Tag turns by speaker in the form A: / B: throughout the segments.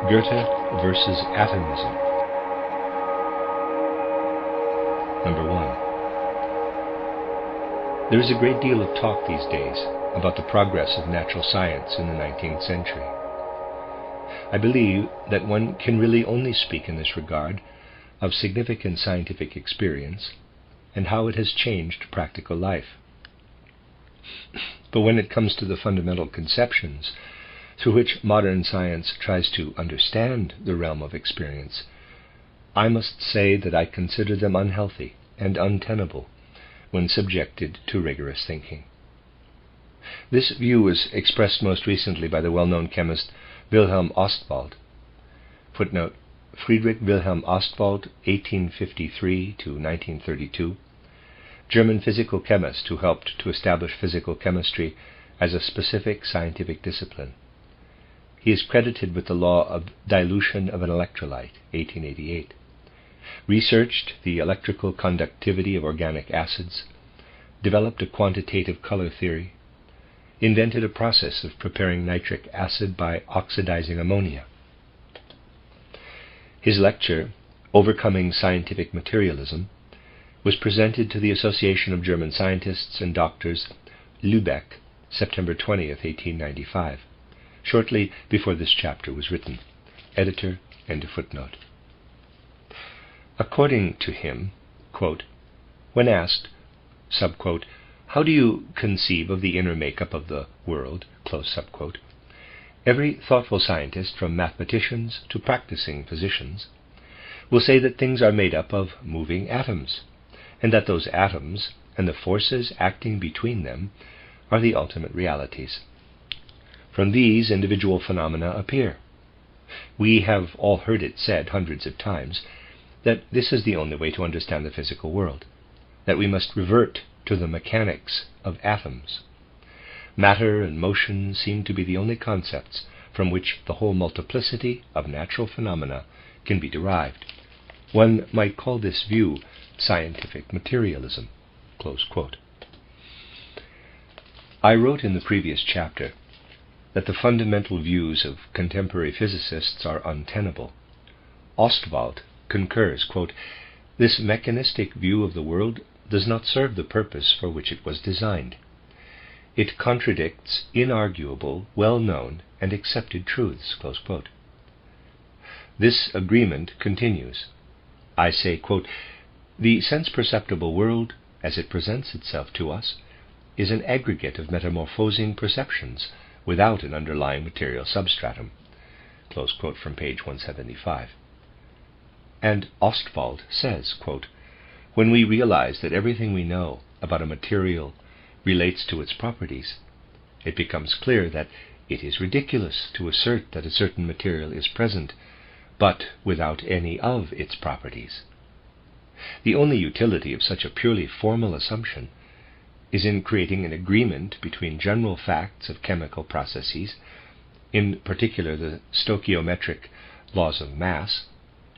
A: Goethe versus Atomism. Number 1. There is a great deal of talk these days about the progress of natural science in the 19th century. I believe that one can really only speak in this regard of significant scientific experience and how it has changed practical life. But when it comes to the fundamental conceptions through which modern science tries to understand the realm of experience, I must say that I consider them unhealthy and untenable when subjected to rigorous thinking. This view was expressed most recently by the well-known chemist Wilhelm Ostwald. Footnote: Friedrich Wilhelm Ostwald, 1853 to 1932, German physical chemist who helped to establish physical chemistry as a specific scientific discipline. He is credited with the law of dilution of an electrolyte, 1888, researched the electrical conductivity of organic acids, developed a quantitative color theory, invented a process of preparing nitric acid by oxidizing ammonia. His lecture, Overcoming Scientific Materialism, was presented to the Association of German Scientists and Doctors, Lübeck, September 20th, 1895, shortly before this chapter was written. Editor, end of footnote. According to him, quote, when asked, subquote, how do you conceive of the inner makeup of the world, close subquote, every thoughtful scientist, from mathematicians to practicing physicians, will say that things are made up of moving atoms, and that those atoms and the forces acting between them are the ultimate realities. From these individual phenomena appear. We have all heard it said hundreds of times that this is the only way to understand the physical world, that we must revert to the mechanics of atoms. Matter and motion seem to be the only concepts from which the whole multiplicity of natural phenomena can be derived. One might call this view scientific materialism. Close quote. I wrote in the previous chapter that the fundamental views of contemporary physicists are untenable. Ostwald concurs, quote, this mechanistic view of the world does not serve the purpose for which it was designed. It contradicts inarguable, well-known, and accepted truths, close quote. This agreement continues. I say, quote, the sense-perceptible world, as it presents itself to us, is an aggregate of metamorphosing perceptions without an underlying material substratum. Close quote from page 175. And Ostwald says, quote, when we realize that everything we know about a material relates to its properties, it becomes clear that it is ridiculous to assert that a certain material is present, but without any of its properties. The only utility of such a purely formal assumption is in creating an agreement between general facts of chemical processes, in particular the stoichiometric laws of mass,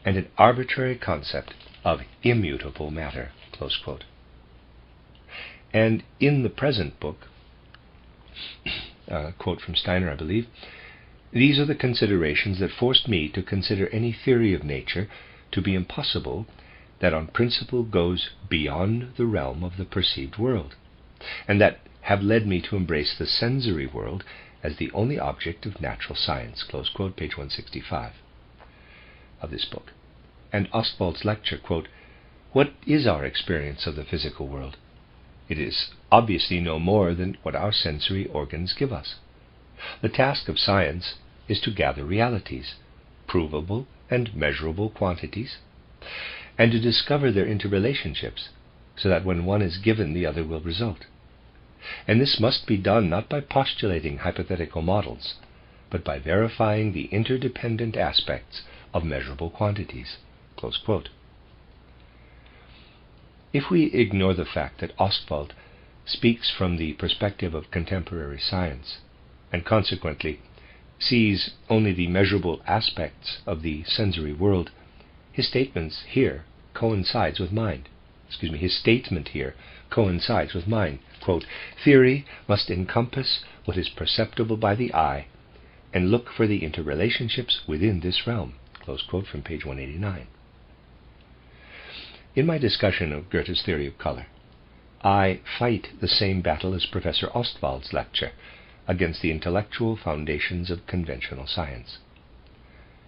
A: and an arbitrary concept of immutable matter. Close quote. And in the present book, quote from Steiner, I believe, these are the considerations that forced me to consider any theory of nature to be impossible that on principle goes beyond the realm of the perceived world, and that have led me to embrace the sensory world as the only object of natural science. Close quote, page 165 of this book. And Ostwald's lecture, quote, what is our experience of the physical world? It is obviously no more than what our sensory organs give us. The task of science is to gather realities, provable and measurable quantities, and to discover their interrelationships, so that when one is given, the other will result. And this must be done not by postulating hypothetical models, but by verifying the interdependent aspects of measurable quantities. Close quote. If we ignore the fact that Ostwald speaks from the perspective of contemporary science, and consequently sees only the measurable aspects of the sensory world, his statement here coincides with mine. Quote, theory must encompass what is perceptible by the eye and look for the interrelationships within this realm. Close quote from page 189. In my discussion of Goethe's theory of color, I fight the same battle as Professor Ostwald's lecture against the intellectual foundations of conventional science.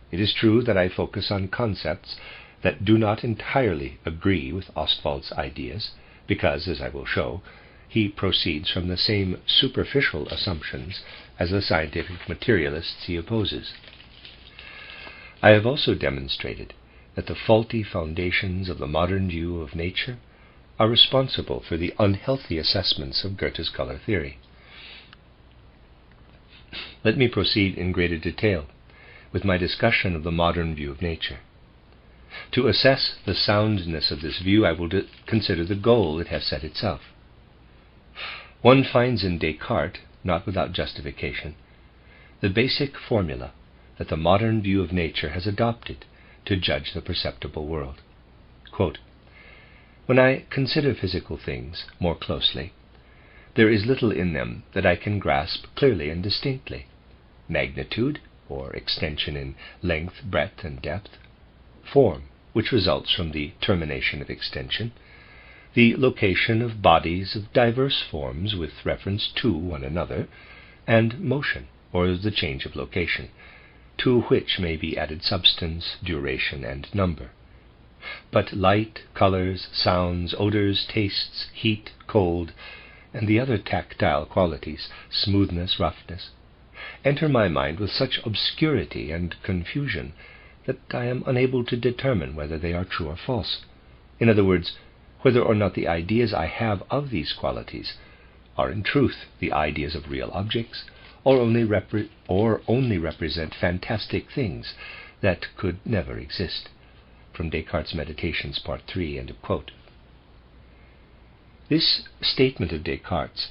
A: It is true that I focus on concepts that do not entirely agree with Ostwald's ideas, because, as I will show, he proceeds from the same superficial assumptions as the scientific materialists he opposes. I have also demonstrated that the faulty foundations of the modern view of nature are responsible for the unhealthy assessments of Goethe's color theory. Let me proceed in greater detail with my discussion of the modern view of nature. To assess the soundness of this view, I will consider the goal it has set itself. One finds in Descartes, not without justification, the basic formula that the modern view of nature has adopted to judge the perceptible world. Quote, "When I consider physical things more closely, there is little in them that I can grasp clearly and distinctly. Magnitude, or extension in length, breadth, and depth; form, which results from the termination of extension; the location of bodies of diverse forms with reference to one another; and motion, or the change of location, to which may be added substance, duration, and number. But light, colors, sounds, odors, tastes, heat, cold, and the other tactile qualities, smoothness, roughness, enter my mind with such obscurity and confusion that I am unable to determine whether they are true or false. In other words, whether or not the ideas I have of these qualities are in truth the ideas of real objects, or only represent fantastic things that could never exist." From Descartes' Meditations, Part 3, end of quote. This statement of Descartes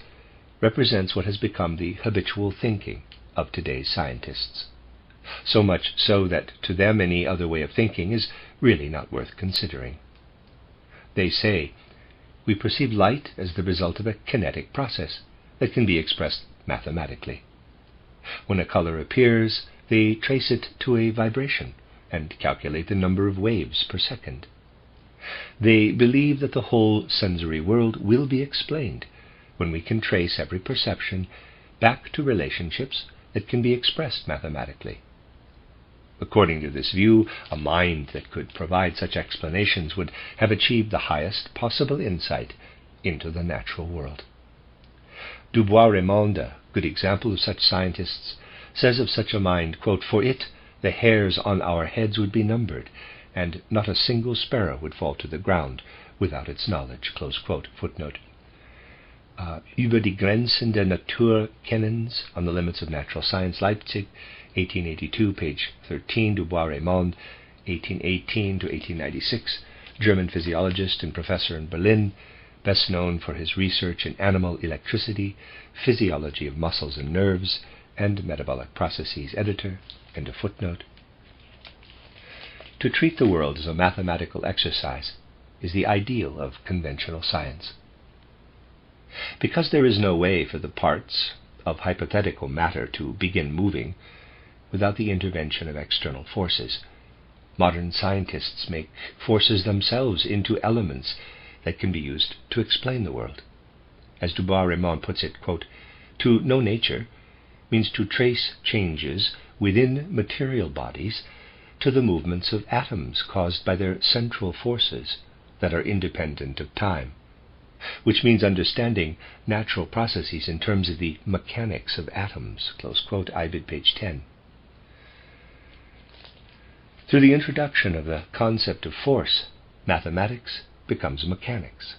A: represents what has become the habitual thinking of today's scientists, so much so that to them any other way of thinking is really not worth considering. They say, we perceive light as the result of a kinetic process that can be expressed mathematically. When a color appears, they trace it to a vibration and calculate the number of waves per second. They believe that the whole sensory world will be explained when we can trace every perception back to relationships that can be expressed mathematically. According to this view, a mind that could provide such explanations would have achieved the highest possible insight into the natural world. Dubois-Reymond, a good example of such scientists, says of such a mind, quote, "For it, the hairs on our heads would be numbered, and not a single sparrow would fall to the ground without its knowledge." Close quote. Footnote. Über die Grenzen der Naturkennens, On the Limits of Natural Science, Leipzig, 1882, page 13, Dubois-Reymond, 1818 to 1896, German physiologist and professor in Berlin, best known for his research in animal electricity, physiology of muscles and nerves, and metabolic processes, editor, end of footnote. To treat the world as a mathematical exercise is the ideal of conventional science. Because there is no way for the parts of hypothetical matter to begin moving without the intervention of external forces, modern scientists make forces themselves into elements that can be used to explain the world. As Dubois-Reymond puts it, quote, "To know nature means to trace changes within material bodies to the movements of atoms caused by their central forces that are independent of time, which means understanding natural processes in terms of the mechanics of atoms." Close quote, Ibid, page 10. Through the introduction of the concept of force, mathematics becomes mechanics.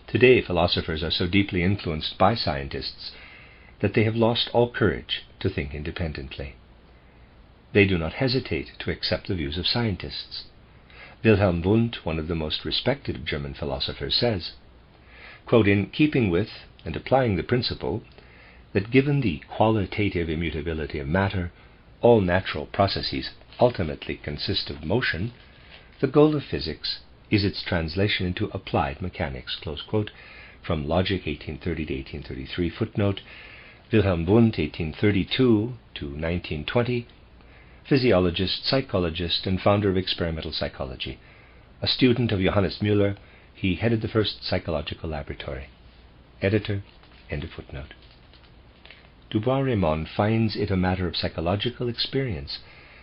A: Today, philosophers are so deeply influenced by scientists that they have lost all courage to think independently. They do not hesitate to accept the views of scientists. Wilhelm Wundt, one of the most respected of German philosophers, says, quote, "In keeping with and applying the principle that given the qualitative immutability of matter, all natural processes ultimately consist of motion, the goal of physics is its translation into applied mechanics." Close quote, from Logic, 1830 to 1833, footnote, Wilhelm Wundt, 1832 to 1920, physiologist, psychologist, and founder of experimental psychology. A student of Johannes Müller, he headed the first psychological laboratory. Editor, end of footnote. Dubois-Reymond finds it a matter of psychological experience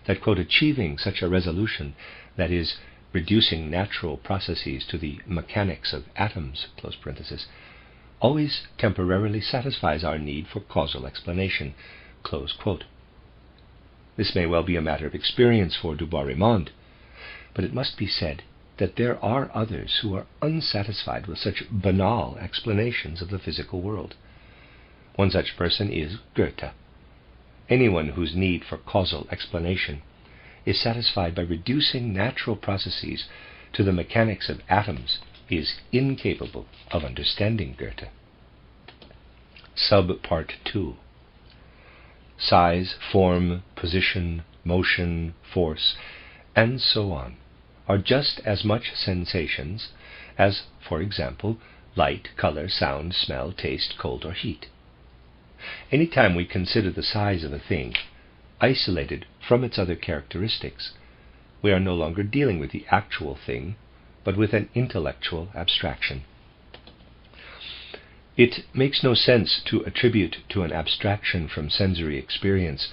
A: that, quote, achieving such a resolution, that is, reducing natural processes to the mechanics of atoms, close parenthesis, always temporarily satisfies our need for causal explanation, close quote. This may well be a matter of experience for Dubois-Reymond, but it must be said that there are others who are unsatisfied with such banal explanations of the physical world. One such person is Goethe. Anyone whose need for causal explanation is satisfied by reducing natural processes to the mechanics of atoms is incapable of understanding Goethe. Subpart 2. Size, form, position, motion, force, and so on are just as much sensations as, for example, light, color, sound, smell, taste, cold, or heat. Any time we consider the size of a thing, isolated from its other characteristics, we are no longer dealing with the actual thing, but with an intellectual abstraction. It makes no sense to attribute to an abstraction from sensory experience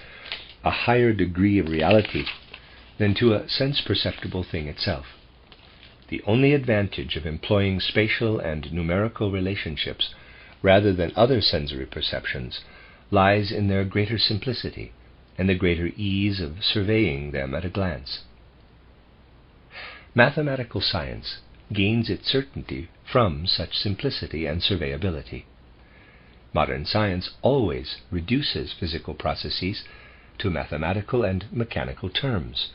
A: a higher degree of reality than to a sense-perceptible thing itself. The only advantage of employing spatial and numerical relationships rather than other sensory perceptions lies in their greater simplicity and the greater ease of surveying them at a glance. Mathematical science gains its certainty from such simplicity and surveyability. Modern science always reduces physical processes to mathematical and mechanical terms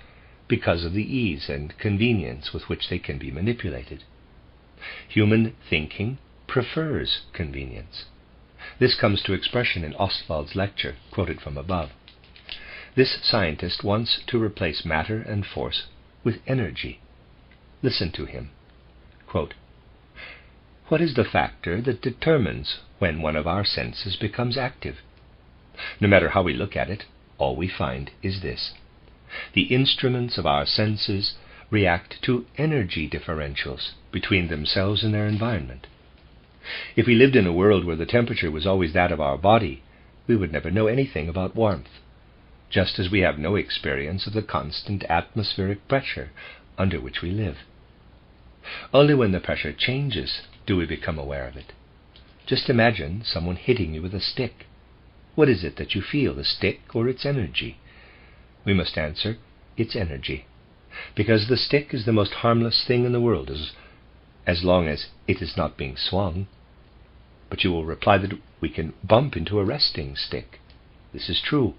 A: because of the ease and convenience with which they can be manipulated. Human thinking prefers convenience. This comes to expression in Ostwald's lecture, quoted from above. This scientist wants to replace matter and force with energy. Listen to him. Quote, "What is the factor that determines when one of our senses becomes active? No matter how we look at it, all we find is this. The instruments of our senses react to energy differentials between themselves and their environment. If we lived in a world where the temperature was always that of our body, we would never know anything about warmth, just as we have no experience of the constant atmospheric pressure under which we live. Only when the pressure changes do we become aware of it. Just imagine someone hitting you with a stick. What is it that you feel, the stick or its energy? We must answer, its energy, because the stick is the most harmless thing in the world as long as it is not being swung. But you will reply that we can bump into a resting stick. This is true.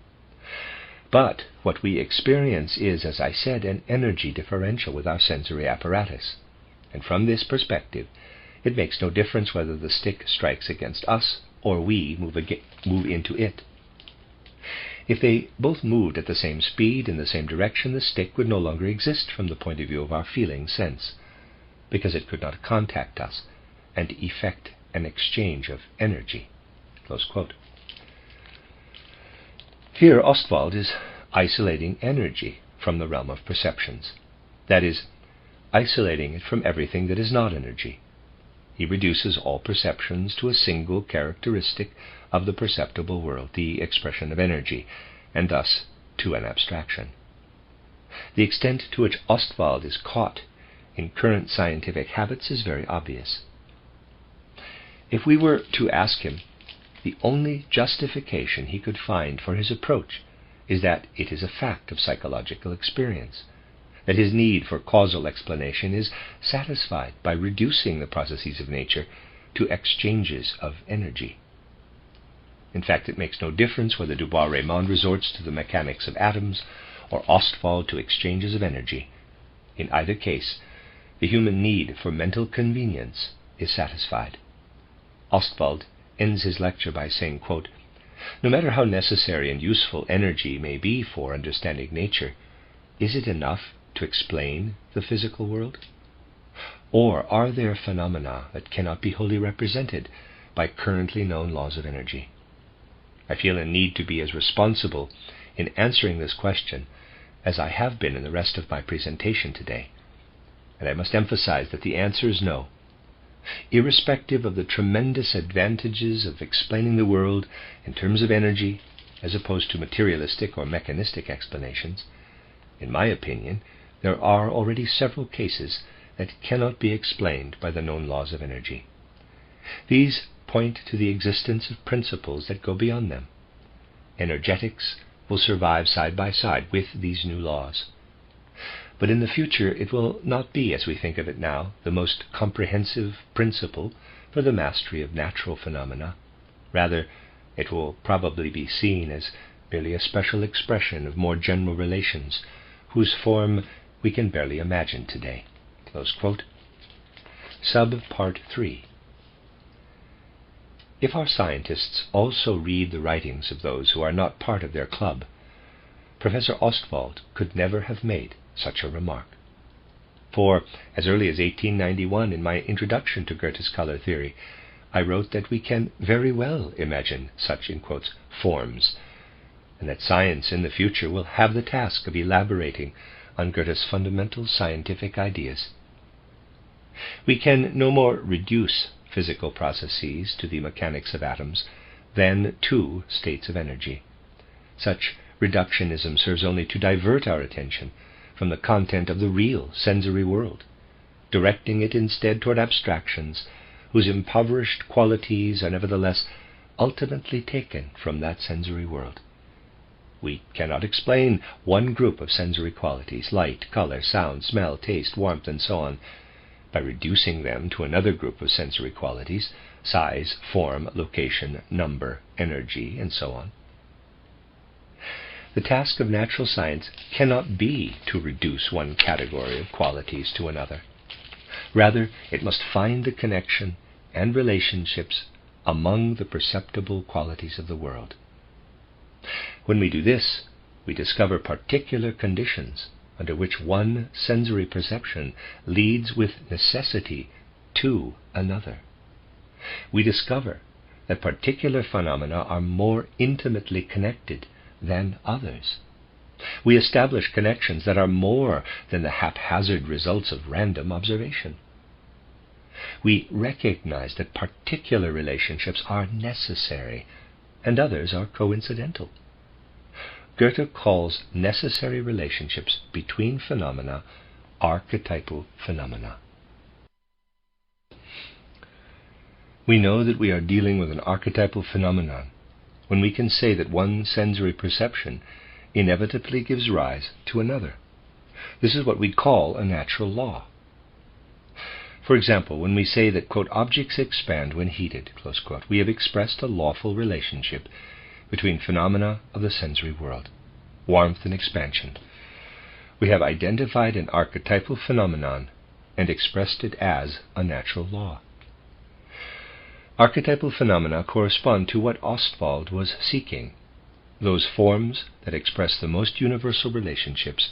A: But what we experience is, as I said, an energy differential with our sensory apparatus. And from this perspective, it makes no difference whether the stick strikes against us or we move into it. If they both moved at the same speed in the same direction, the stick would no longer exist from the point of view of our feeling sense, because it could not contact us and effect an exchange of energy." Close quote. Here Ostwald is isolating energy from the realm of perceptions, that is, isolating it from everything that is not energy. He reduces all perceptions to a single characteristic of the perceptible world, the expression of energy, and thus to an abstraction. The extent to which Ostwald is caught in current scientific habits is very obvious. If we were to ask him, the only justification he could find for his approach is that it is a fact of psychological experience, that his need for causal explanation is satisfied by reducing the processes of nature to exchanges of energy. In fact, it makes no difference whether Dubois-Reymond resorts to the mechanics of atoms or Ostwald to exchanges of energy. In either case, the human need for mental convenience is satisfied. Ostwald ends his lecture by saying, quote, "No matter how necessary and useful energy may be for understanding nature, is it enough to explain the physical world? Or are there phenomena that cannot be wholly represented by currently known laws of energy? I feel a need to be as responsible in answering this question as I have been in the rest of my presentation today. And I must emphasize that the answer is no. Irrespective of the tremendous advantages of explaining the world in terms of energy, as opposed to materialistic or mechanistic explanations, in my opinion, there are already several cases that cannot be explained by the known laws of energy. These point to the existence of principles that go beyond them. Energetics will survive side by side with these new laws. But in the future it will not be, as we think of it now, the most comprehensive principle for the mastery of natural phenomena. Rather, it will probably be seen as merely a special expression of more general relations, whose form we can barely imagine today. Close quote. Subpart 3. If our scientists also read the writings of those who are not part of their club, Professor Ostwald could never have made such a remark. For, as early as 1891, in my introduction to Goethe's color theory, I wrote that we can very well imagine such, in quotes, forms, and that science in the future will have the task of elaborating on Goethe's fundamental scientific ideas. We can no more reduce physical processes to the mechanics of atoms than to states of energy. Such reductionism serves only to divert our attention from the content of the real sensory world, directing it instead toward abstractions whose impoverished qualities are nevertheless ultimately taken from that sensory world. We cannot explain one group of sensory qualities, light, color, sound, smell, taste, warmth, and so on, by reducing them to another group of sensory qualities, size, form, location, number, energy, and so on. The task of natural science cannot be to reduce one category of qualities to another. Rather, it must find the connection and relationships among the perceptible qualities of the world. When we do this, we discover particular conditions under which one sensory perception leads with necessity to another. We discover that particular phenomena are more intimately connected than others. We establish connections that are more than the haphazard results of random observation. We recognize that particular relationships are necessary and others are coincidental. Goethe calls necessary relationships between phenomena archetypal phenomena. We know that we are dealing with an archetypal phenomenon when we can say that one sensory perception inevitably gives rise to another. This is what we call a natural law. For example, when we say that, quote, objects expand when heated, close quote, we have expressed a lawful relationship between phenomena of the sensory world, warmth and expansion. We have identified an archetypal phenomenon and expressed it as a natural law. Archetypal phenomena correspond to what Ostwald was seeking, those forms that express the most universal relationships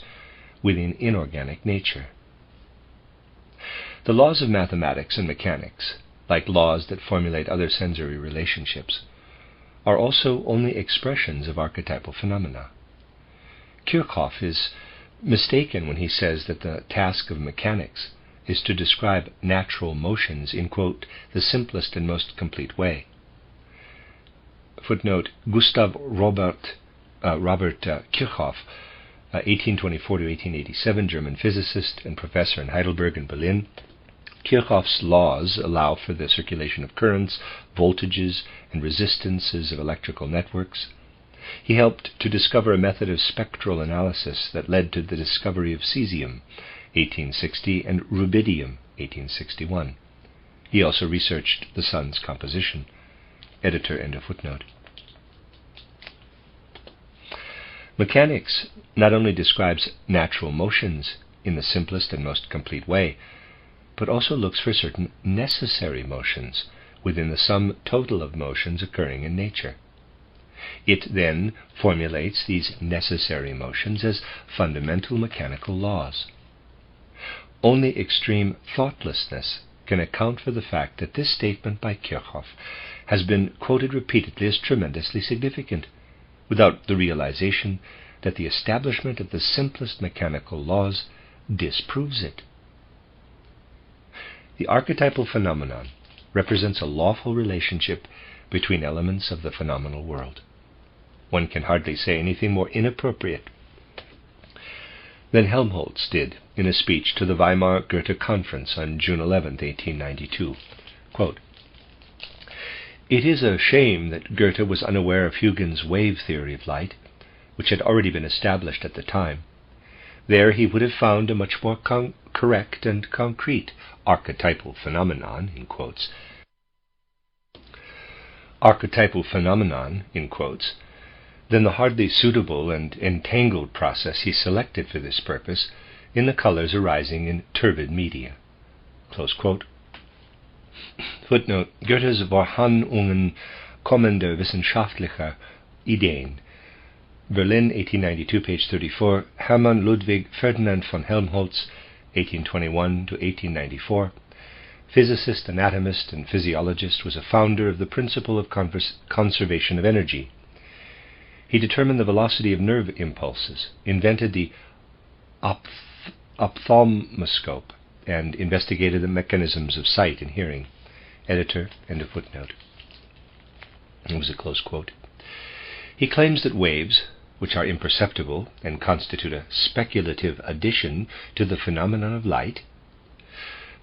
A: within inorganic nature. The laws of mathematics and mechanics, like laws that formulate other sensory relationships, are also only expressions of archetypal phenomena. Kirchhoff is mistaken when he says that the task of mechanics is to describe natural motions in, quote, the simplest and most complete way. Footnote, Gustav Robert Kirchhoff, 1824 to 1887, German physicist and professor in Heidelberg and Berlin. Kirchhoff's laws allow for the circulation of currents, voltages, and resistances of electrical networks. He helped to discover a method of spectral analysis that led to the discovery of cesium, 1860, and rubidium, 1861. He also researched the sun's composition. Editor, end of footnote. Mechanics not only describes natural motions in the simplest and most complete way, but also looks for certain necessary motions within the sum total of motions occurring in nature. It then formulates these necessary motions as fundamental mechanical laws. Only extreme thoughtlessness can account for the fact that this statement by Kirchhoff has been quoted repeatedly as tremendously significant, without the realization that the establishment of the simplest mechanical laws disproves it. The archetypal phenomenon represents a lawful relationship between elements of the phenomenal world. One can hardly say anything more inappropriate than Helmholtz did in a speech to the Weimar Goethe Conference on June 11, 1892. Quote, "It is a shame that Goethe was unaware of Huygens's wave theory of light, which had already been established at the time. There he would have found a much more correct and concrete archetypal phenomenon," in quotes, than the hardly suitable and entangled process he selected for this purpose in the colors arising in turbid media. Close quote. Footnote: Goethe's Vorhandlungen kommender wissenschaftlicher Ideen, Berlin, 1892, page 34, Hermann Ludwig Ferdinand von Helmholtz, 1821 to 1894, physicist, anatomist, and physiologist, was a founder of the principle of conservation of energy. He determined the velocity of nerve impulses, invented the ophthalmoscope, and investigated the mechanisms of sight and hearing. Editor, end of footnote. It was a close quote. He claims that waves, which are imperceptible and constitute a speculative addition to the phenomenon of light,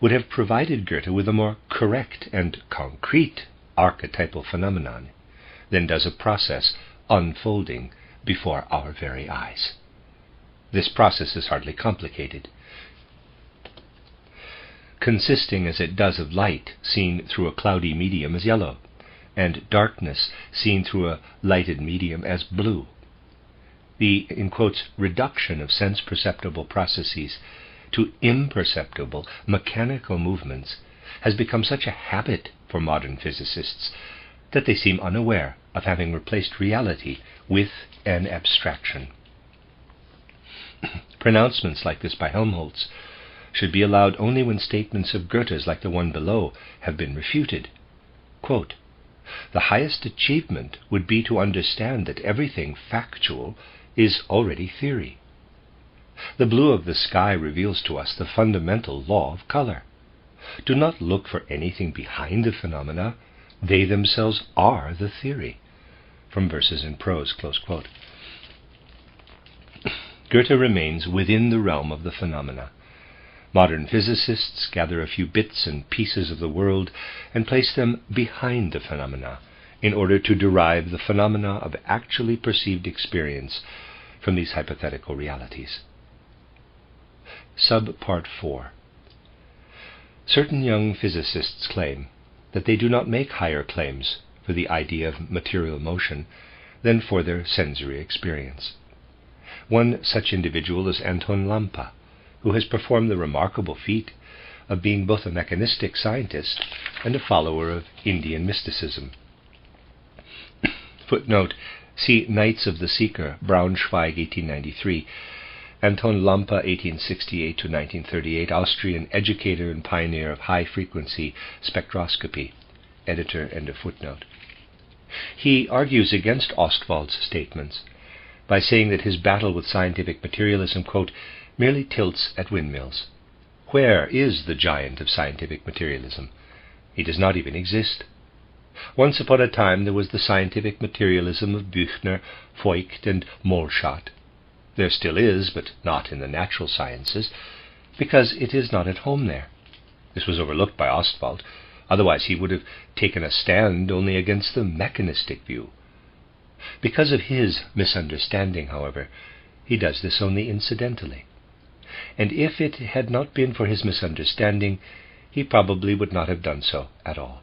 A: would have provided Goethe with a more correct and concrete archetypal phenomenon than does a process unfolding before our very eyes. This process is hardly complicated, consisting as it does of light seen through a cloudy medium as yellow, and darkness seen through a lighted medium as blue. The, in quotes, reduction of sense-perceptible processes to imperceptible mechanical movements has become such a habit for modern physicists that they seem unaware of having replaced reality with an abstraction. Pronouncements like this by Helmholtz should be allowed only when statements of Goethe's, like the one below, have been refuted. Quote, "The highest achievement would be to understand that everything factual is already theory. The blue of the sky reveals to us the fundamental law of color. Do not look for anything behind the phenomena. They themselves are the theory." From Verses in Prose, close quote. Goethe remains within the realm of the phenomena. Modern physicists gather a few bits and pieces of the world and place them behind the phenomena in order to derive the phenomena of actually perceived experience from these hypothetical realities. Subpart 4. Certain young physicists claim that they do not make higher claims for the idea of material motion than for their sensory experience. One such individual is Anton Lampa, who has performed the remarkable feat of being both a mechanistic scientist and a follower of Indian mysticism. Footnote: see Knights of the Seeker, Braunschweig, 1893, Anton Lampa, 1868 to 1938, Austrian educator and pioneer of high-frequency spectroscopy. Editor, end of footnote. He argues against Ostwald's statements by saying that his battle with scientific materialism, quote, merely tilts at windmills. Where is the giant of scientific materialism? He does not even exist. Once upon a time there was the scientific materialism of Büchner, Voigt, and Mohlschat. There still is, but not in the natural sciences, because it is not at home there. This was overlooked by Ostwald. Otherwise he would have taken a stand only against the mechanistic view. Because of his misunderstanding, however, he does this only incidentally. And if it had not been for his misunderstanding, he probably would not have done so at all.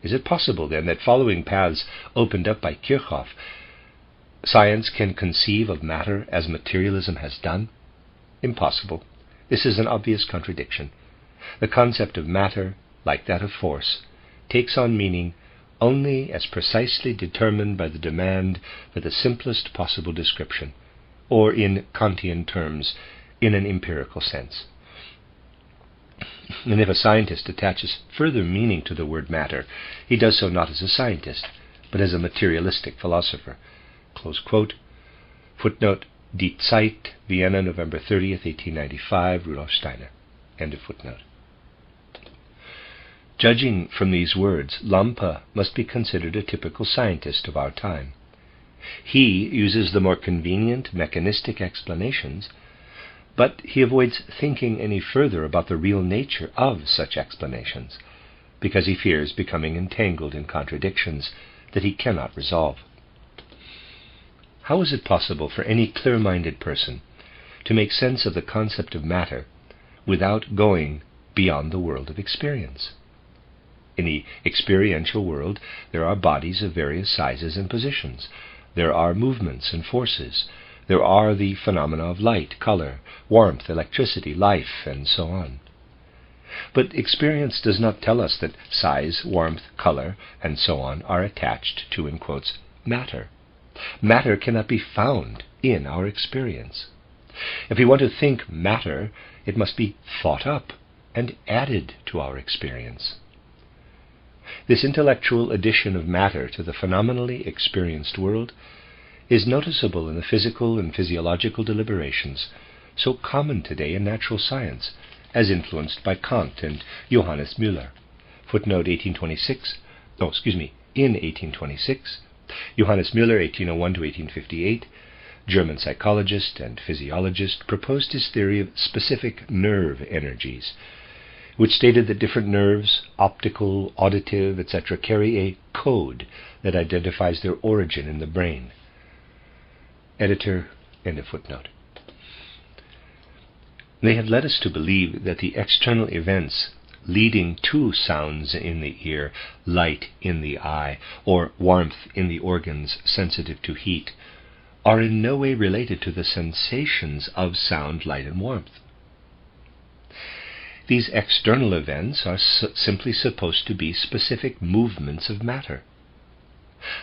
A: Is it possible, then, that following paths opened up by Kirchhoff, science can conceive of matter as materialism has done? Impossible. This is an obvious contradiction. The concept of matter, like that of force, takes on meaning only as precisely determined by the demand for the simplest possible description, or in Kantian terms, in an empirical sense. And if a scientist attaches further meaning to the word matter, he does so not as a scientist, but as a materialistic philosopher. Close quote. Footnote, Die Zeit, Vienna, November 30th, 1895, Rudolf Steiner. End of footnote. Judging from these words, Lampe must be considered a typical scientist of our time. He uses the more convenient mechanistic explanations, but he avoids thinking any further about the real nature of such explanations, because he fears becoming entangled in contradictions that he cannot resolve. How is it possible for any clear-minded person to make sense of the concept of matter without going beyond the world of experience? In the experiential world, there are bodies of various sizes and positions. There are movements and forces. There are the phenomena of light, color, warmth, electricity, life, and so on. But experience does not tell us that size, warmth, color, and so on are attached to, in quotes, matter. Matter cannot be found in our experience. If we want to think matter, it must be thought up and added to our experience. This intellectual addition of matter to the phenomenally experienced world is noticeable in the physical and physiological deliberations so common today in natural science, as influenced by Kant and Johannes Müller. Footnote in 1826, Johannes Müller, 1801 to 1858, German psychologist and physiologist, proposed his theory of specific nerve energies, which stated that different nerves, optical, auditive, etc., carry a code that identifies their origin in the brain. Editor, end of footnote. They have led us to believe that the external events leading to sounds in the ear, light in the eye, or warmth in the organs sensitive to heat, are in no way related to the sensations of sound, light, and warmth. These external events are simply supposed to be specific movements of matter.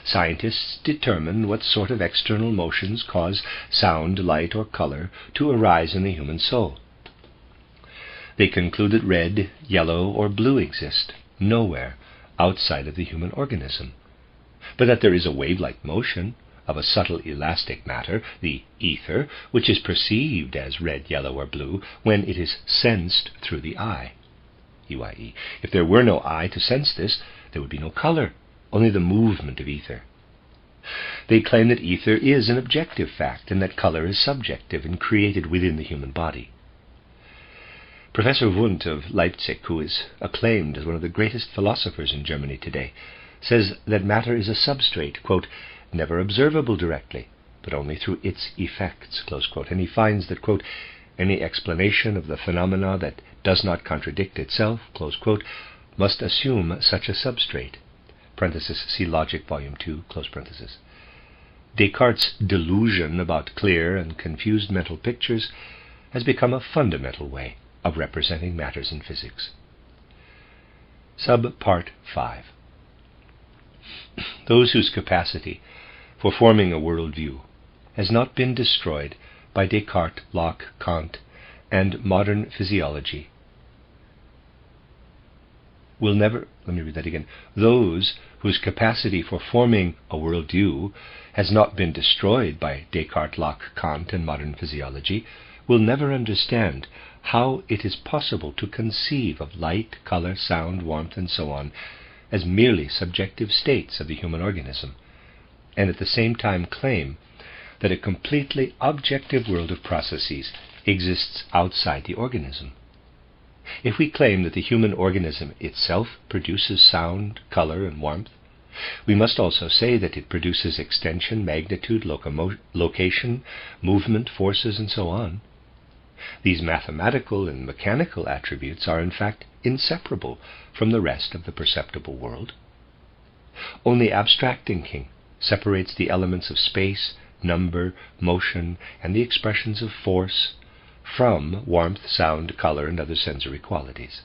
A: Scientists determine what sort of external motions cause sound, light, or color to arise in the human soul. They conclude that red, yellow, or blue exist nowhere outside of the human organism, but that there is a wave-like motion of a subtle elastic matter, the ether, which is perceived as red, yellow, or blue when it is sensed through the eye. EYE. If there were no eye to sense this, there would be no color, only the movement of ether. They claim that ether is an objective fact and that color is subjective and created within the human body. Professor Wundt of Leipzig, who is acclaimed as one of the greatest philosophers in Germany today, says that matter is a substrate, quote, never observable directly, but only through its effects, close quote. And he finds that, quote, any explanation of the phenomena that does not contradict itself, close quote, must assume such a substrate. Parenthesis, see Logic, Volume 2, close parenthesis. Descartes' delusion about clear and confused mental pictures has become a fundamental way of representing matters in physics. Subpart 5. Those whose capacity for forming a worldview has not been destroyed by Descartes, Locke, Kant, and modern physiology will never, those whose capacity for forming a worldview has not been destroyed by Descartes, Locke, Kant, and modern physiology will never understand how it is possible to conceive of light, color, sound, warmth, and so on as merely subjective states of the human organism, and at the same time claim that a completely objective world of processes exists outside the organism. If we claim that the human organism itself produces sound, color, and warmth, we must also say that it produces extension, magnitude, location, movement, forces, and so on. These mathematical and mechanical attributes are in fact inseparable from the rest of the perceptible world. Only abstract thinking separates the elements of space, number, motion, and the expressions of force from warmth, sound, color, and other sensory qualities.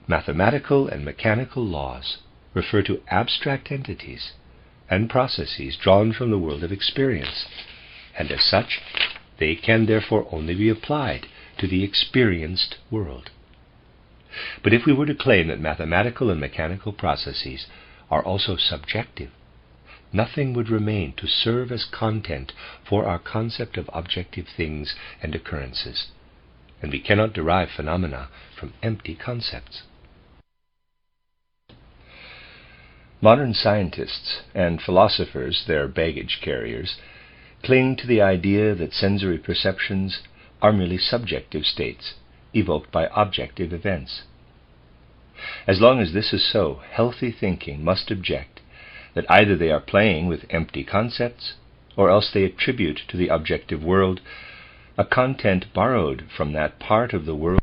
A: Mathematical and mechanical laws refer to abstract entities and processes drawn from the world of experience, and as such, they can therefore only be applied to the experienced world. But if we were to claim that mathematical and mechanical processes are also subjective, nothing would remain to serve as content for our concept of objective things and occurrences, and we cannot derive phenomena from empty concepts. Modern scientists and philosophers, their baggage carriers, cling to the idea that sensory perceptions are merely subjective states evoked by objective events. As long as this is so, healthy thinking must object that either they are playing with empty concepts, or else they attribute to the objective world a content borrowed from that part of the world.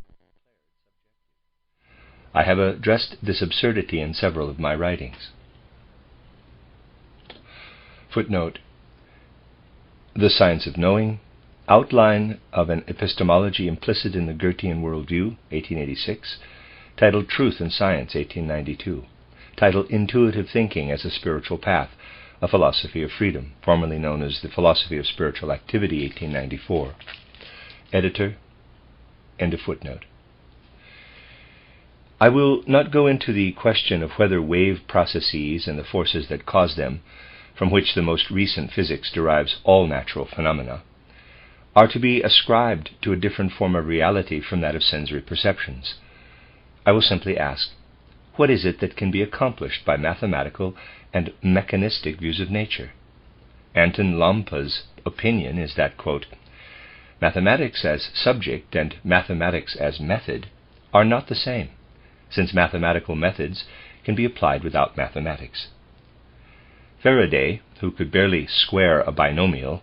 A: I have addressed this absurdity in several of my writings. Footnote: The Science of Knowing, Outline of an Epistemology Implicit in the Goethean Worldview, 1886, titled Truth and Science, 1892, titled Intuitive Thinking as a Spiritual Path, A Philosophy of Freedom, formerly known as the Philosophy of Spiritual Activity, 1894. Editor, end of footnote. I will not go into the question of whether wave processes and the forces that cause them, from which the most recent physics derives all natural phenomena, are to be ascribed to a different form of reality from that of sensory perceptions. I will simply ask, what is it that can be accomplished by mathematical and mechanistic views of nature? Anton Lampa's opinion is that, quote, mathematics as subject and mathematics as method are not the same, since mathematical methods can be applied without mathematics. Faraday, who could barely square a binomial,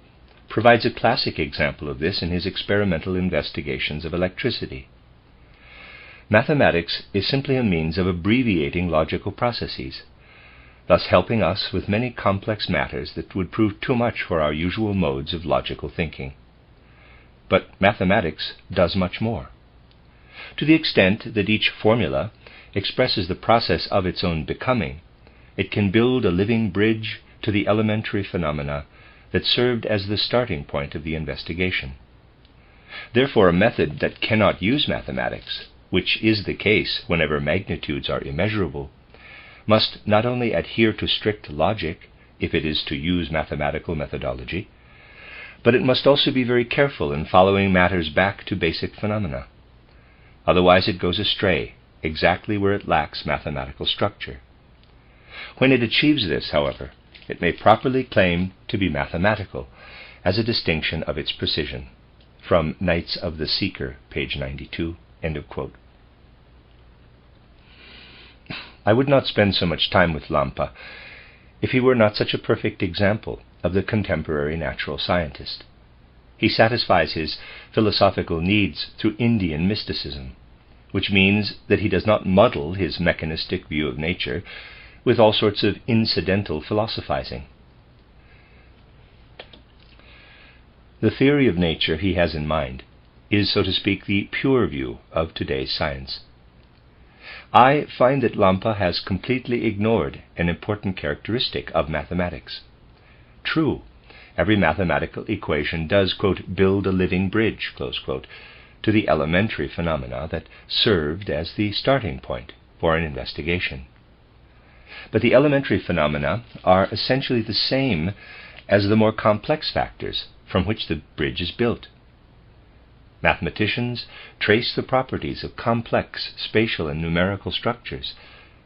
A: provides a classic example of this in his experimental investigations of electricity. Mathematics is simply a means of abbreviating logical processes, thus helping us with many complex matters that would prove too much for our usual modes of logical thinking. But mathematics does much more. To the extent that each formula expresses the process of its own becoming, it can build a living bridge to the elementary phenomena that served as the starting point of the investigation. Therefore, a method that cannot use mathematics, which is the case whenever magnitudes are immeasurable, must not only adhere to strict logic if it is to use mathematical methodology, but it must also be very careful in following matters back to basic phenomena. Otherwise it goes astray, exactly where it lacks mathematical structure. When it achieves this, however, it may properly claim to be mathematical, as a distinction of its precision. From Knights of the Seeker, page 92, end of quote. I would not spend so much time with Lampa if he were not such a perfect example of the contemporary natural scientist. He satisfies his philosophical needs through Indian mysticism, which means that he does not muddle his mechanistic view of nature with all sorts of incidental philosophizing. The theory of nature he has in mind is, so to speak, the pure view of today's science. I find that Lampa has completely ignored an important characteristic of mathematics. True, every mathematical equation does, quote, build a living bridge, close quote, to the elementary phenomena that served as the starting point for an investigation. But the elementary phenomena are essentially the same as the more complex factors from which the bridge is built. Mathematicians trace the properties of complex spatial and numerical structures,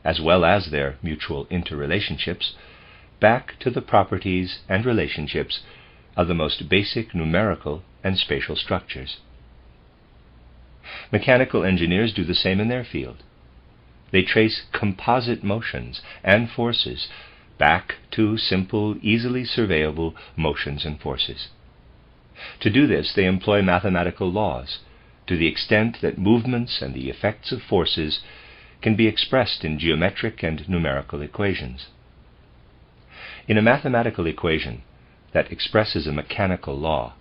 A: as well as their mutual interrelationships, back to the properties and relationships of the most basic numerical and spatial structures. Mechanical engineers do the same in their field. They trace composite motions and forces back to simple, easily surveyable motions and forces. To do this, they employ mathematical laws, to the extent that movements and the effects of forces can be expressed in geometric and numerical equations. In a mathematical equation that expresses a mechanical law,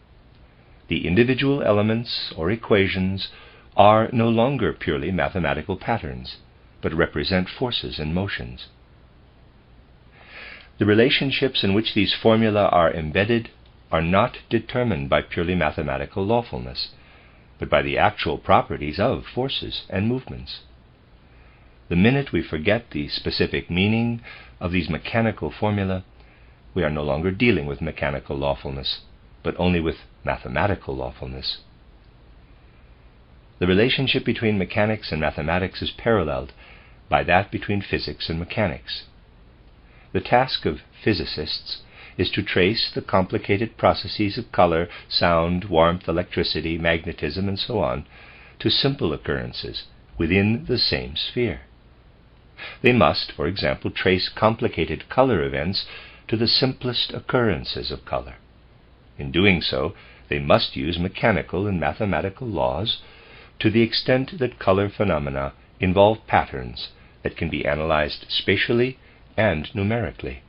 A: the individual elements or equations are no longer purely mathematical patterns, but represent forces and motions. The relationships in which these formulae are embedded are not determined by purely mathematical lawfulness, but by the actual properties of forces and movements. The minute we forget the specific meaning of these mechanical formulae, we are no longer dealing with mechanical lawfulness, but only with mathematical lawfulness. The relationship between mechanics and mathematics is paralleled by that between physics and mechanics. The task of physicists is to trace the complicated processes of color, sound, warmth, electricity, magnetism, and so on, to simple occurrences within the same sphere. They must, for example, trace complicated color events to the simplest occurrences of color. In doing so, they must use mechanical and mathematical laws to the extent that color phenomena involve patterns that can be analyzed spatially and numerically.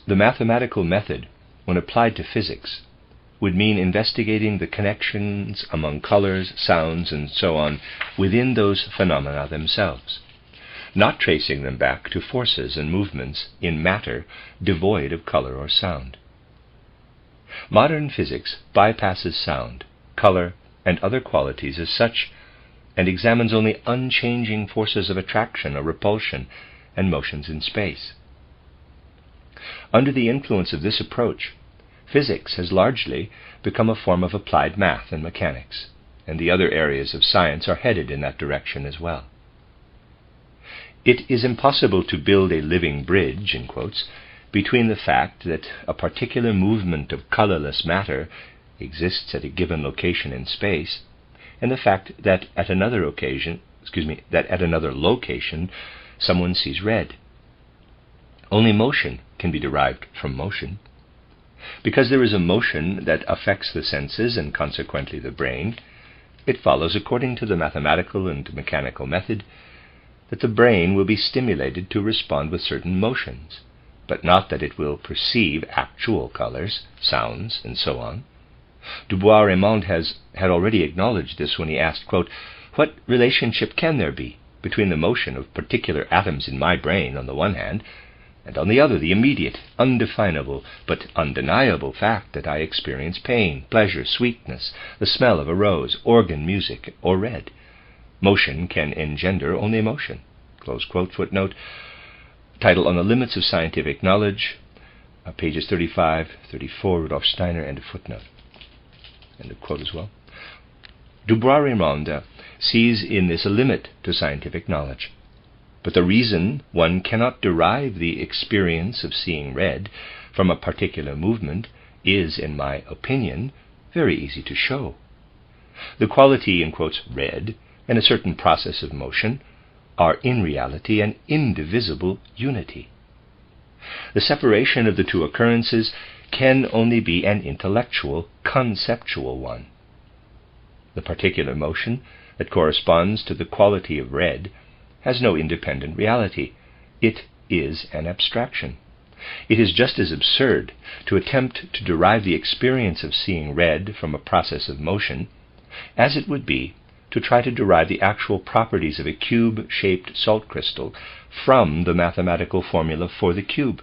A: The mathematical method, when applied to physics, would mean investigating the connections among colors, sounds, and so on within those phenomena themselves, not tracing them back to forces and movements in matter devoid of color or sound. Modern physics bypasses sound, color, and other qualities as such, and examines only unchanging forces of attraction or repulsion and motions in space. Under the influence of this approach, physics has largely become a form of applied math and mechanics, and the other areas of science are headed in that direction as well. It is impossible to build a living bridge, in quotes, between the fact that a particular movement of colorless matter exists at a given location in space, and the fact that at another location someone sees red. Only motion can be derived from motion. Because there is a motion that affects the senses and consequently the brain, it follows, according to the mathematical and mechanical method, that the brain will be stimulated to respond with certain motions, but not that it will perceive actual colors, sounds, and so on. Du Bois-Reymond had already acknowledged this when he asked, quote, "What relationship can there be between the motion of particular atoms in my brain on the one hand, and on the other the immediate, undefinable, but undeniable fact that I experience pain, pleasure, sweetness, the smell of a rose, organ music, or red? Motion can engender only motion." Close quote. Footnote. Title On the Limits of Scientific Knowledge, pages 35, 34, Rudolf Steiner, end of footnote. End of quote as well. Du Bois-Reymond sees in this a limit to scientific knowledge. But the reason one cannot derive the experience of seeing red from a particular movement is, in my opinion, very easy to show. The quality, in quotes, red, and a certain process of motion are in reality an indivisible unity. The separation of the two occurrences can only be an intellectual, conceptual one. The particular motion that corresponds to the quality of red has no independent reality. It is an abstraction. It is just as absurd to attempt to derive the experience of seeing red from a process of motion as it would be to try to derive the actual properties of a cube-shaped salt crystal from the mathematical formula for the cube.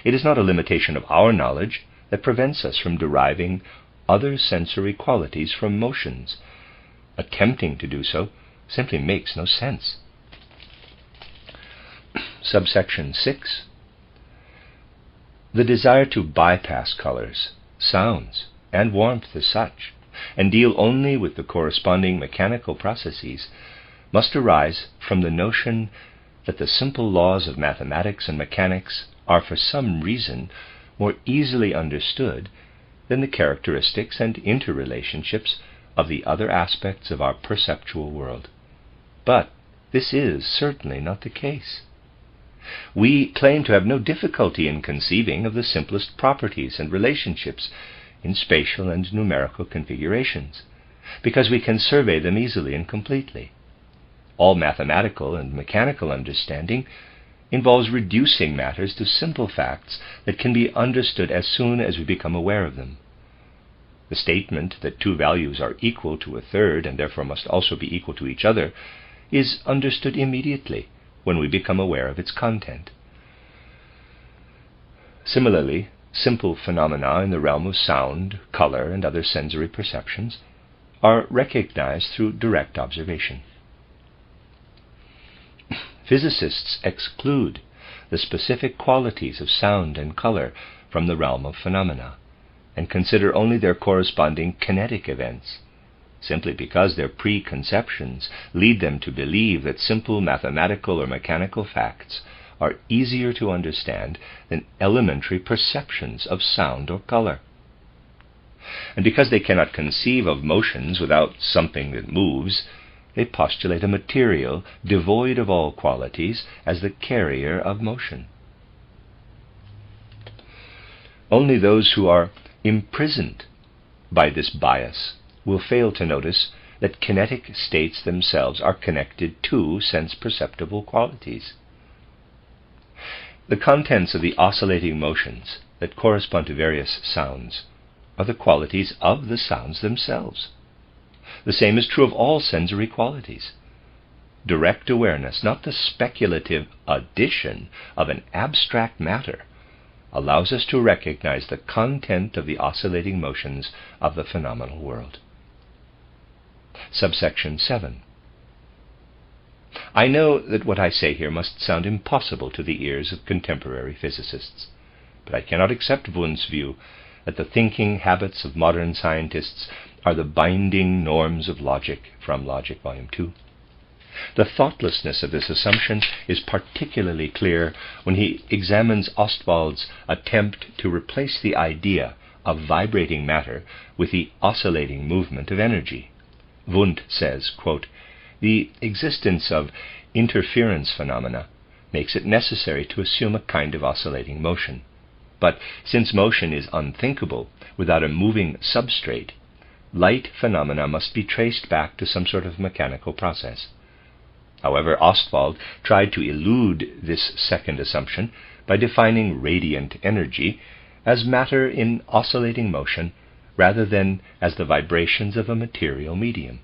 A: It is not a limitation of our knowledge that prevents us from deriving other sensory qualities from motions. Attempting to do so simply makes no sense. Subsection 6. The desire to bypass colors, sounds, and warmth as such, and deal only with the corresponding mechanical processes, must arise from the notion that the simple laws of mathematics and mechanics are for some reason more easily understood than the characteristics and interrelationships of the other aspects of our perceptual world. But this is certainly not the case. We claim to have no difficulty in conceiving of the simplest properties and relationships in spatial and numerical configurations, because we can survey them easily and completely. All mathematical and mechanical understanding involves reducing matters to simple facts that can be understood as soon as we become aware of them. The statement that two values are equal to a third and therefore must also be equal to each other is understood immediately when we become aware of its content. Similarly, simple phenomena in the realm of sound, color, and other sensory perceptions are recognized through direct observation. Physicists exclude the specific qualities of sound and color from the realm of phenomena, and consider only their corresponding kinetic events, simply because their preconceptions lead them to believe that simple mathematical or mechanical facts are easier to understand than elementary perceptions of sound or color. And because they cannot conceive of motions without something that moves, they postulate a material devoid of all qualities as the carrier of motion. Only those who are imprisoned by this bias will fail to notice that kinetic states themselves are connected to sense-perceptible qualities. The contents of the oscillating motions that correspond to various sounds are the qualities of the sounds themselves. The same is true of all sensory qualities. Direct awareness, not the speculative addition of an abstract matter, allows us to recognize the content of the oscillating motions of the phenomenal world. Subsection 7. I know that what I say here must sound impossible to the ears of contemporary physicists, but I cannot accept Wundt's view that the thinking habits of modern scientists are the binding norms of logic from Logic, Volume 2. The thoughtlessness of this assumption is particularly clear when he examines Ostwald's attempt to replace the idea of vibrating matter with the oscillating movement of energy. Wundt says, quote, "The existence of interference phenomena makes it necessary to assume a kind of oscillating motion. But since motion is unthinkable without a moving substrate, light phenomena must be traced back to some sort of mechanical process." However, Ostwald tried to elude this second assumption by defining radiant energy as matter in oscillating motion rather than as the vibrations of a material medium.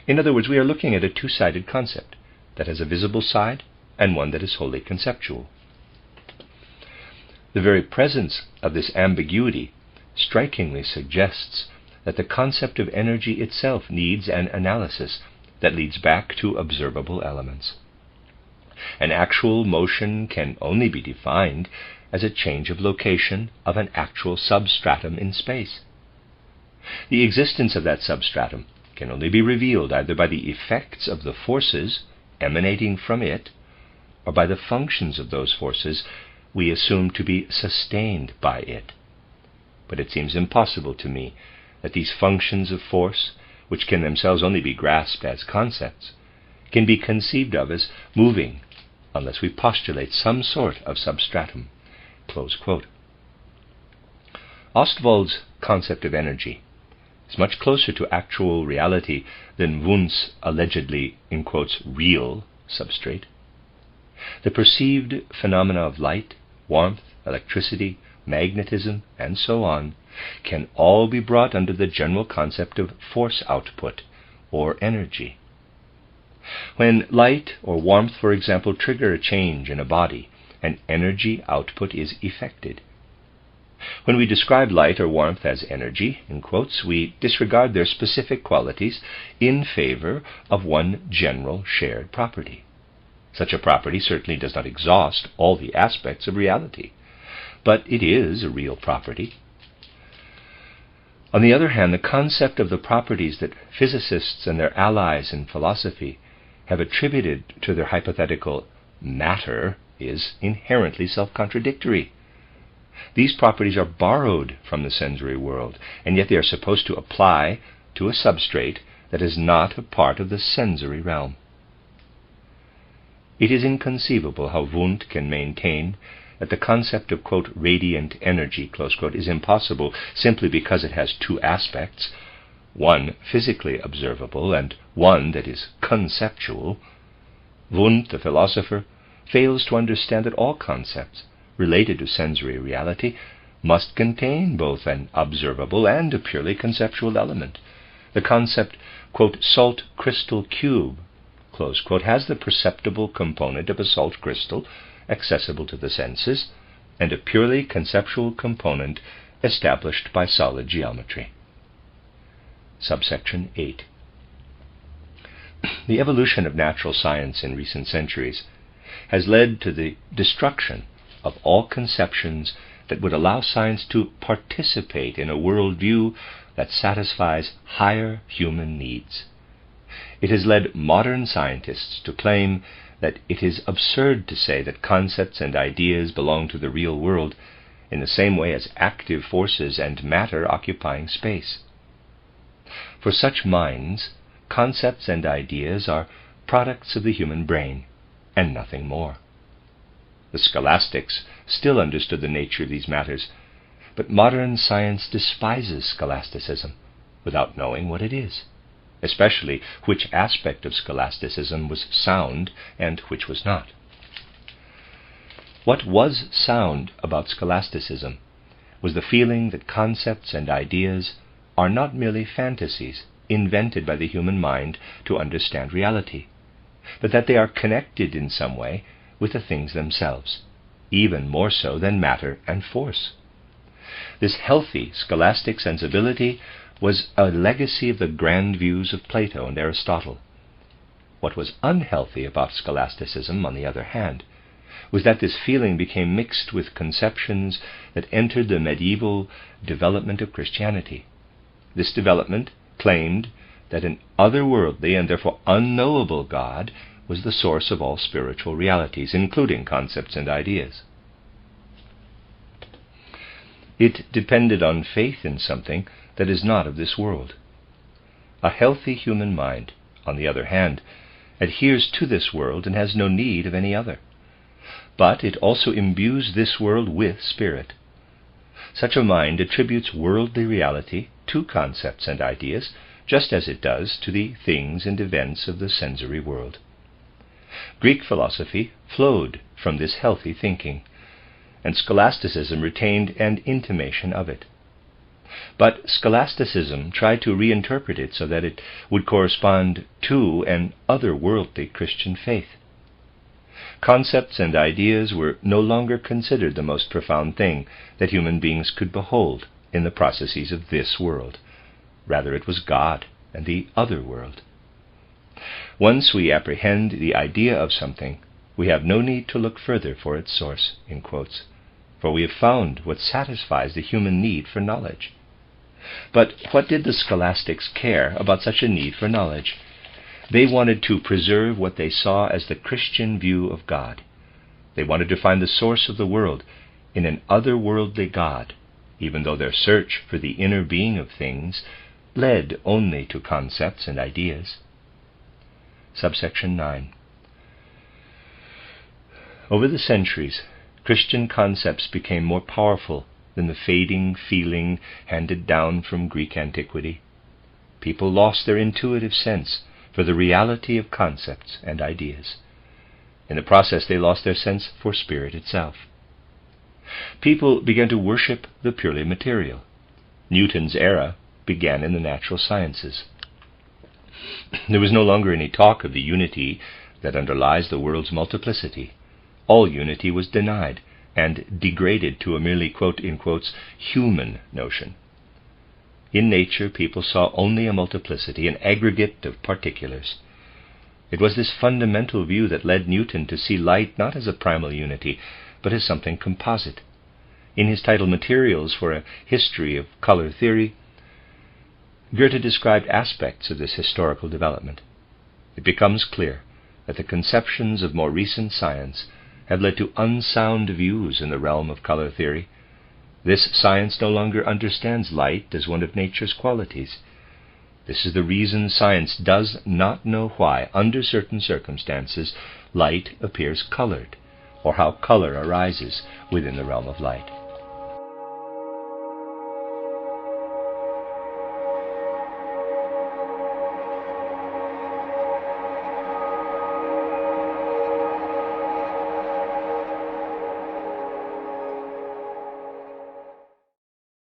A: In other words, we are looking at a two-sided concept that has a visible side and one that is wholly conceptual. The very presence of this ambiguity strikingly suggests that the concept of energy itself needs an analysis that leads back to observable elements. An actual motion can only be defined as a change of location of an actual substratum in space. The existence of that substratum can only be revealed either by the effects of the forces emanating from it, or by the functions of those forces we assume to be sustained by it. But it seems impossible to me that these functions of force, which can themselves only be grasped as concepts, can be conceived of as moving unless we postulate some sort of substratum. Close quote. Ostwald's concept of energy is much closer to actual reality than Wundt's allegedly, in quotes, real substrate. The perceived phenomena of light, warmth, electricity, magnetism, and so on can all be brought under the general concept of force output, or energy. When light or warmth, for example, trigger a change in a body, an energy output is effected. When we describe light or warmth as energy, in quotes, we disregard their specific qualities in favor of one general shared property. Such a property certainly does not exhaust all the aspects of reality, but it is a real property. On the other hand, the concept of the properties that physicists and their allies in philosophy have attributed to their hypothetical matter is inherently self-contradictory. These properties are borrowed from the sensory world, and yet they are supposed to apply to a substrate that is not a part of the sensory realm. It is inconceivable how Wundt can maintain that the concept of, quote, radiant energy, close quote, is impossible simply because it has two aspects, one physically observable and one that is conceptual. Wundt, the philosopher, fails to understand that all concepts related to sensory reality must contain both an observable and a purely conceptual element. The concept, quote, salt crystal cube, close quote, has the perceptible component of a salt crystal accessible to the senses, and a purely conceptual component established by solid geometry. Subsection 8. The evolution of natural science in recent centuries has led to the destruction of all conceptions that would allow science to participate in a worldview that satisfies higher human needs. It has led modern scientists to claim that it is absurd to say that concepts and ideas belong to the real world in the same way as active forces and matter occupying space. For such minds, concepts and ideas are products of the human brain, and nothing more. The scholastics still understood the nature of these matters, but modern science despises scholasticism without knowing what it is, especially which aspect of scholasticism was sound and which was not. What was sound about scholasticism was the feeling that concepts and ideas are not merely fantasies invented by the human mind to understand reality, but that they are connected in some way with the things themselves, even more so than matter and force. This healthy scholastic sensibility was a legacy of the grand views of Plato and Aristotle. What was unhealthy about scholasticism, on the other hand, was that this feeling became mixed with conceptions that entered the medieval development of Christianity. This development claimed that an otherworldly and therefore unknowable God was the source of all spiritual realities, including concepts and ideas. It depended on faith in something that is not of this world. A healthy human mind, on the other hand, adheres to this world and has no need of any other. But it also imbues this world with spirit. Such a mind attributes worldly reality to concepts and ideas, just as it does to the things and events of the sensory world. Greek philosophy flowed from this healthy thinking, and scholasticism retained an intimation of it. But scholasticism tried to reinterpret it so that it would correspond to an otherworldly Christian faith. Concepts and ideas were no longer considered the most profound thing that human beings could behold in the processes of this world. Rather, it was God and the other world. Once we apprehend the idea of something, we have no need to look further for its source, in quotes, for we have found what satisfies the human need for knowledge. But what did the scholastics care about such a need for knowledge? They wanted to preserve what they saw as the Christian view of God. They wanted to find the source of the world in an otherworldly God, even though their search for the inner being of things led only to concepts and ideas. Subsection 9. Over the centuries, Christian concepts became more powerful than the fading feeling handed down from Greek antiquity. People lost their intuitive sense for the reality of concepts and ideas. In the process, they lost their sense for spirit itself. People began to worship the purely material. Newton's era began in the natural sciences. There was no longer any talk of the unity that underlies the world's multiplicity. All unity was denied and degraded to a merely, quote, in quotes, human notion. In nature, people saw only a multiplicity, an aggregate of particulars. It was this fundamental view that led Newton to see light not as a primal unity, but as something composite. In his title Materials for a History of Color Theory, Goethe described aspects of this historical development. It becomes clear that the conceptions of more recent science have led to unsound views in the realm of color theory. This science no longer understands light as one of nature's qualities. This is the reason science does not know why, under certain circumstances, light appears colored, or how color arises within the realm of light.